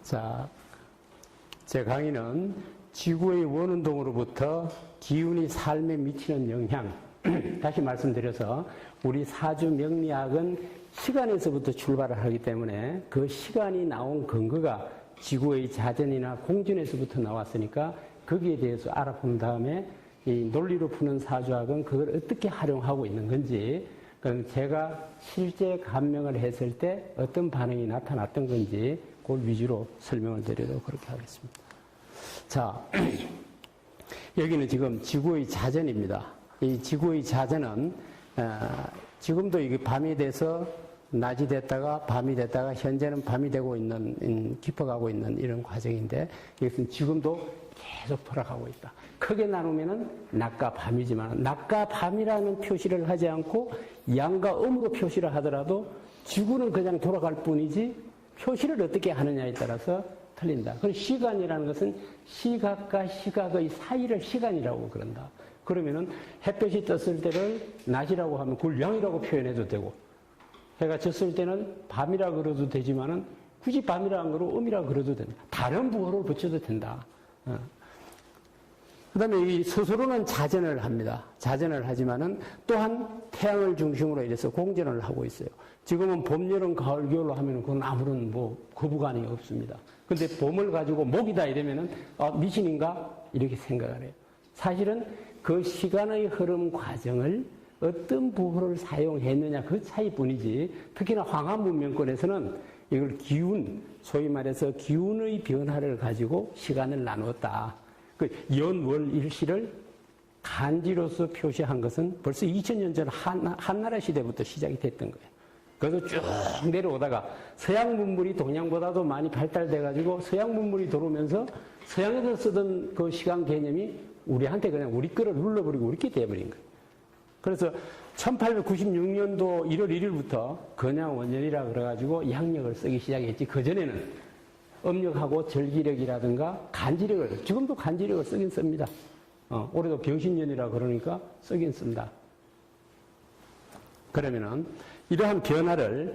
자, 제 강의는 지구의 원운동으로부터 기운이 삶에 미치는 영향, 다시 말씀드려서 우리 사주 명리학은 시간에서부터 출발을 하기 때문에 그 시간이 나온 근거가 지구의 자전이나 공전에서부터 나왔으니까 거기에 대해서 알아본 다음에 이 논리로 푸는 사주학은 그걸 어떻게 활용하고 있는 건지, 그럼 제가 실제 감명을 했을 때 어떤 반응이 나타났던 건지 그걸 위주로 설명을 드리도록 그렇게 하겠습니다. 자, 여기는 지금 지구의 자전입니다. 이 지구의 자전은 지금도 이게 밤이 돼서 낮이 됐다가 밤이 됐다가 현재는 밤이 되고 있는 깊어가고 있는 이런 과정인데, 이것은 지금도 계속 돌아가고 있다. 크게 나누면은 낮과 밤이지만 낮과 밤이라는 표시를 하지 않고 양과 음으로 표시를 하더라도 지구는 그냥 돌아갈 뿐이지 표시를 어떻게 하느냐에 따라서 틀린다. 그리고 시간이라는 것은 시각과 시각의 사이를 시간이라고 그런다. 그러면은 햇볕이 떴을 때를 낮이라고 하면 그걸 양이라고 표현해도 되고, 해가 졌을 때는 밤이라 그래도 되지만은 굳이 밤이라 안 그러고 음이라 그래도 된다. 다른 부호를 붙여도 된다. 그 다음에 이 스스로는 자전을 합니다. 자전을 하지만은 또한 태양을 중심으로 이래서 공전을 하고 있어요. 지금은 봄, 여름, 가을, 겨울로 하면은 그건 아무런 거부감이 없습니다. 근데 봄을 가지고 목이다 이러면은 미신인가? 이렇게 생각을 해요. 사실은 그 시간의 흐름 과정을 어떤 부호를 사용했느냐 그 차이뿐이지, 특히나 황한 문명권에서는 이걸 기운, 소위 말해서 기운의 변화를 가지고 시간을 나누었다. 그 연월일시를 간지로서 표시한 것은 벌써 2000년 전 한나라 시대부터 시작이 됐던 거예요. 그래서 쭉 내려오다가 서양 문물이 동양보다도 많이 발달돼가지고 서양 문물이 들어오면서 서양에서 쓰던 그 시간 개념이 우리한테 그냥 우리 거를 눌러버리고 우리 게 돼버린 거예요. 그래서 1896년도 1월 1일부터 건양원년이라 그래가지고 양력을 쓰기 시작했지, 그전에는 음력하고 절기력이라든가 간지력을, 지금도 간지력을 쓰긴 씁니다. 올해도 병신년이라 그러니까 쓰긴 씁니다. 그러면은 이러한 변화를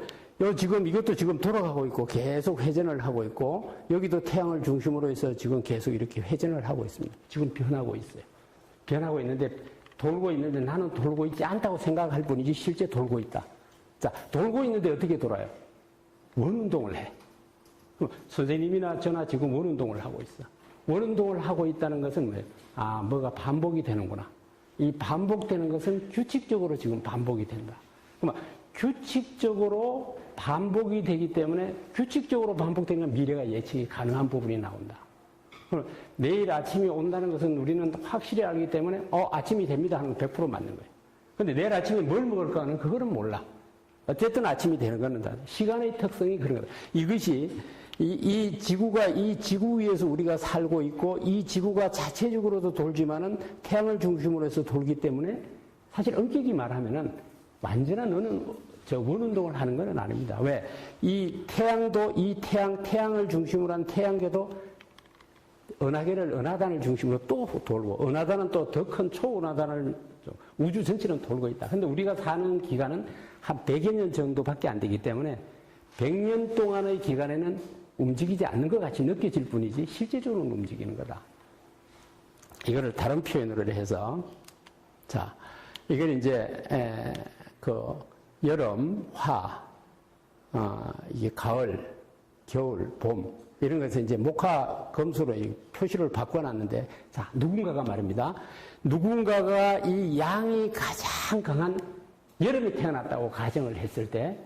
지금 이것도 지금 돌아가고 있고 계속 회전을 하고 있고, 여기도 태양을 중심으로 해서 지금 계속 이렇게 회전을 하고 있습니다. 지금 변하고 있어요. 변하고 있는데 돌고 있는데 나는 돌고 있지 않다고 생각할 뿐이지 실제 돌고 있다. 자, 돌고 있는데 어떻게 돌아요? 원운동을 해. 선생님이나 저나 지금 원운동을 하고 있어. 원운동을 하고 있다는 것은 뭐예요? 뭐가 반복이 되는구나. 이 반복되는 것은 규칙적으로 지금 반복이 된다. 그러면 규칙적으로 반복이 되기 때문에 규칙적으로 반복되는 미래가 예측이 가능한 부분이 나온다. 그럼 내일 아침이 온다는 것은 우리는 확실히 알기 때문에 아침이 됩니다 하는 건 100% 맞는 거예요. 근데 내일 아침에 뭘 먹을까 하는 그거는 몰라. 어쨌든 아침이 되는 거는 다 시간의 특성이 그런 거다. 이것이 이 지구가, 이 지구 위에서 우리가 살고 있고 이 지구가 자체적으로도 돌지만은 태양을 중심으로 해서 돌기 때문에 사실 엄격히 말하면은 완전한 원운동을 하는 건 아닙니다. 왜? 이 태양도 태양을 중심으로 한 태양계도 은하단을 중심으로 또 돌고, 은하단은 또 더 큰 초은하단을, 우주 전체는 돌고 있다. 근데 우리가 사는 기간은 한 100여 년 정도밖에 안 되기 때문에 100년 동안의 기간에는 움직이지 않는 것 같이 느껴질 뿐이지 실제적으로는 움직이는 거다. 이거를 다른 표현으로 해서, 자, 이걸 이제 여름, 화, 이게 가을, 겨울, 봄, 이런 것에서 이제 목화 금수로 표시를 바꿔놨는데, 자, 누군가가 말입니다. 누군가가 이 양이 가장 강한 여름에 태어났다고 가정을 했을 때,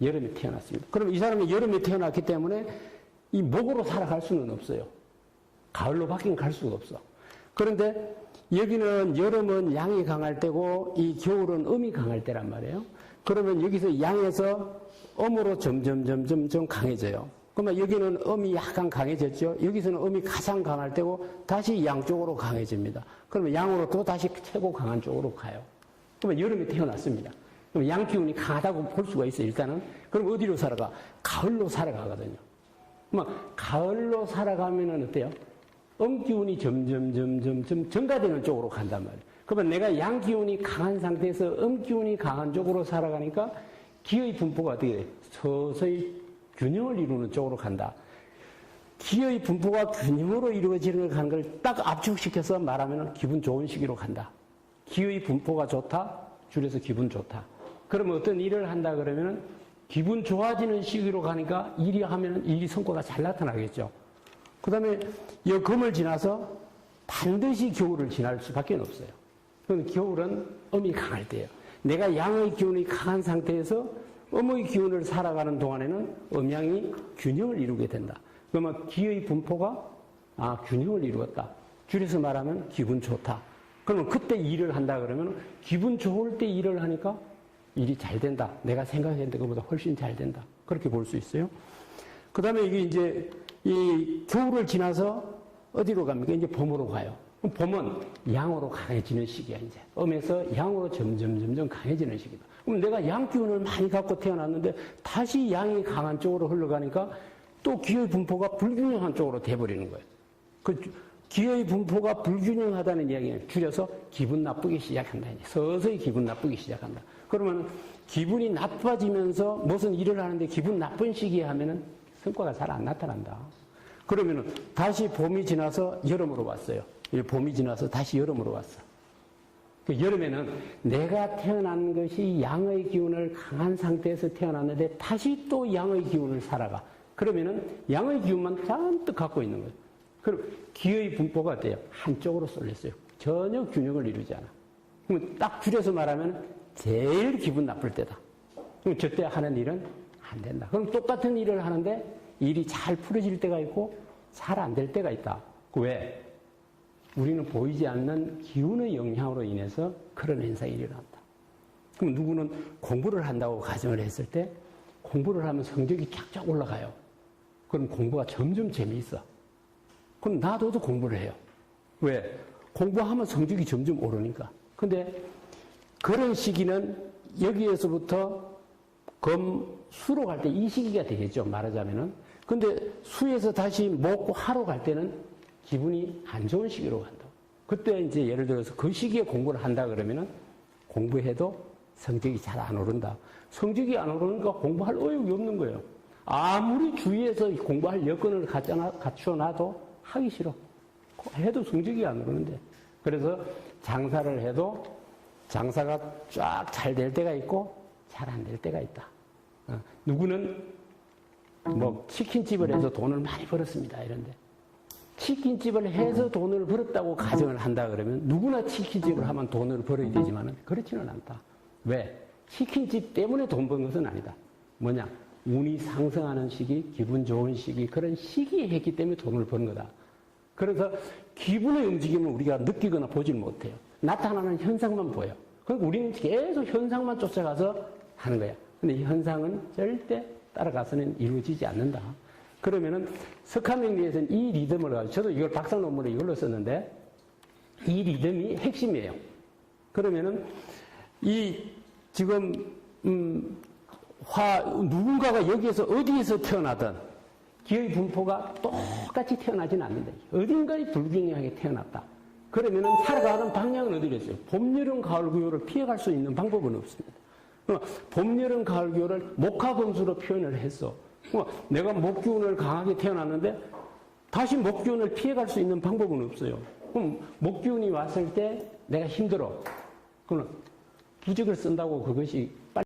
여름에 태어났습니다. 그럼 이 사람이 여름에 태어났기 때문에 이 목으로 살아갈 수는 없어요. 가을로 바뀐 갈 수가 없어. 그런데 여기는 여름은 양이 강할 때고 이 겨울은 음이 강할 때란 말이에요. 그러면 여기서 양에서 음으로 점점 강해져요. 그러면 여기는 음이 약간 강해졌죠. 여기서는 음이 가장 강할 때고 다시 양 쪽으로 강해집니다. 그러면 양으로 또 다시 최고 강한 쪽으로 가요. 그러면 여름에 태어났습니다. 그럼 양 기운이 강하다고 볼 수가 있어요, 일단은. 그럼 어디로 살아가? 가을로 살아가거든요. 그러면 가을로 살아가면은 어때요? 음 기운이 점점 증가되는 쪽으로 간단 말이에요. 그러면 내가 양 기운이 강한 상태에서 음 기운이 강한 쪽으로 살아가니까 기의 분포가 어떻게 돼? 서서히 균형을 이루는 쪽으로 간다. 기의 분포가 균형으로 이루어지는 걸 딱 압축시켜서 말하면 기분 좋은 시기로 간다. 기의 분포가 좋다, 줄여서 기분 좋다. 그러면 어떤 일을 한다 그러면 기분 좋아지는 시기로 가니까 일이 하면 일이 성과가 잘 나타나겠죠. 그 다음에 이 금을 지나서 반드시 겨울을 지날 수밖에 없어요. 그건 겨울은 음이 강할 때예요. 내가 양의 기운이 강한 상태에서 음의 기운을 살아가는 동안에는 음양이 균형을 이루게 된다. 그러면 기의 분포가 균형을 이루었다. 줄여서 말하면 기분 좋다. 그러면 그때 일을 한다 그러면 기분 좋을 때 일을 하니까 일이 잘 된다. 내가 생각했던 것보다 훨씬 잘 된다. 그렇게 볼 수 있어요. 그 다음에 이게 이제 이 겨울을 지나서 어디로 갑니까? 이제 봄으로 가요. 봄은 양으로 강해지는 시기야, 이제. 음에서 양으로 점점 강해지는 시기다. 그럼 내가 양 기운을 많이 갖고 태어났는데 다시 양이 강한 쪽으로 흘러가니까 또 기의 분포가 불균형한 쪽으로 돼버리는 거예요. 그 기의 분포가 불균형하다는 이야기는 줄여서 기분 나쁘기 시작한다. 이제. 서서히 기분 나쁘기 시작한다. 그러면 기분이 나빠지면서 무슨 일을 하는데 기분 나쁜 시기에 하면은 성과가 잘 안 나타난다. 그러면은 다시 봄이 지나서 여름으로 왔어요. 봄이 지나서 다시 여름으로 왔어. 그 여름에는 내가 태어난 것이 양의 기운을 강한 상태에서 태어났는데 다시 또 양의 기운을 살아가. 그러면은 양의 기운만 잔뜩 갖고 있는 거예요. 그럼 기의 분포가 어때요? 한쪽으로 쏠렸어요. 전혀 균형을 이루지 않아. 그럼 딱 줄여서 말하면 제일 기분 나쁠 때다. 그럼 저때 하는 일은 안 된다. 그럼 똑같은 일을 하는데 일이 잘 풀어질 때가 있고 잘 안 될 때가 있다. 왜? 우리는 보이지 않는 기운의 영향으로 인해서 그런 현상이 일어난다. 그럼 누구는 공부를 한다고 가정을 했을 때 공부를 하면 성적이 쫙쫙 올라가요. 그럼 공부가 점점 재미있어. 그럼 나도 공부를 해요. 왜? 공부하면 성적이 점점 오르니까. 근데 그런 시기는 여기에서부터 수로 갈 때 이 시기가 되겠죠. 말하자면은. 근데 수에서 다시 목, 화로 갈 때는 기분이 안 좋은 시기로 간다. 그때 이제 예를 들어서 그 시기에 공부를 한다 그러면은 공부해도 성적이 잘 안 오른다. 성적이 안 오르니까 공부할 의욕이 없는 거예요. 아무리 주위에서 공부할 여건을 갖춰놔도 하기 싫어. 해도 성적이 안 오르는데. 그래서 장사를 해도 장사가 쫙 잘 될 때가 있고 잘 안 될 때가 있다. 누구는 치킨집을 해서 돈을 많이 벌었습니다. 이런데 치킨집을 해서 돈을 벌었다고 가정을 한다 그러면 누구나 치킨집을 하면 돈을 벌어야 되지만 그렇지는 않다. 왜? 치킨집 때문에 돈 번 것은 아니다. 뭐냐? 운이 상승하는 시기, 기분 좋은 시기, 그런 시기에 했기 때문에 돈을 버는 거다. 그래서 기분의 움직임을 우리가 느끼거나 보질 못해요. 나타나는 현상만 보여. 그러니까 우리는 계속 현상만 쫓아가서 하는 거야. 근데 이 현상은 절대 따라가서는 이루어지지 않는다. 그러면은 석한명리에서는 이 리듬을 가지고, 저도 이걸 박사 논문에 이걸로 썼는데, 이 리듬이 핵심이에요. 그러면은 지금 누군가가 여기에서 어디에서 태어나든 기의 분포가 똑같이 태어나지는 않는다. 어딘가에 불균형하게 태어났다. 그러면은 살아가는 방향은 어디로 했어요? 봄, 여름, 가을, 기호를 피해갈 수 있는 방법은 없습니다. 봄, 여름, 가을, 기호를 목화금수로 표현을 했어. 내가 목기운을 강하게 태어났는데 다시 목기운을 피해갈 수 있는 방법은 없어요. 그럼 목기운이 왔을 때 내가 힘들어. 그럼 부적을 쓴다고 그것이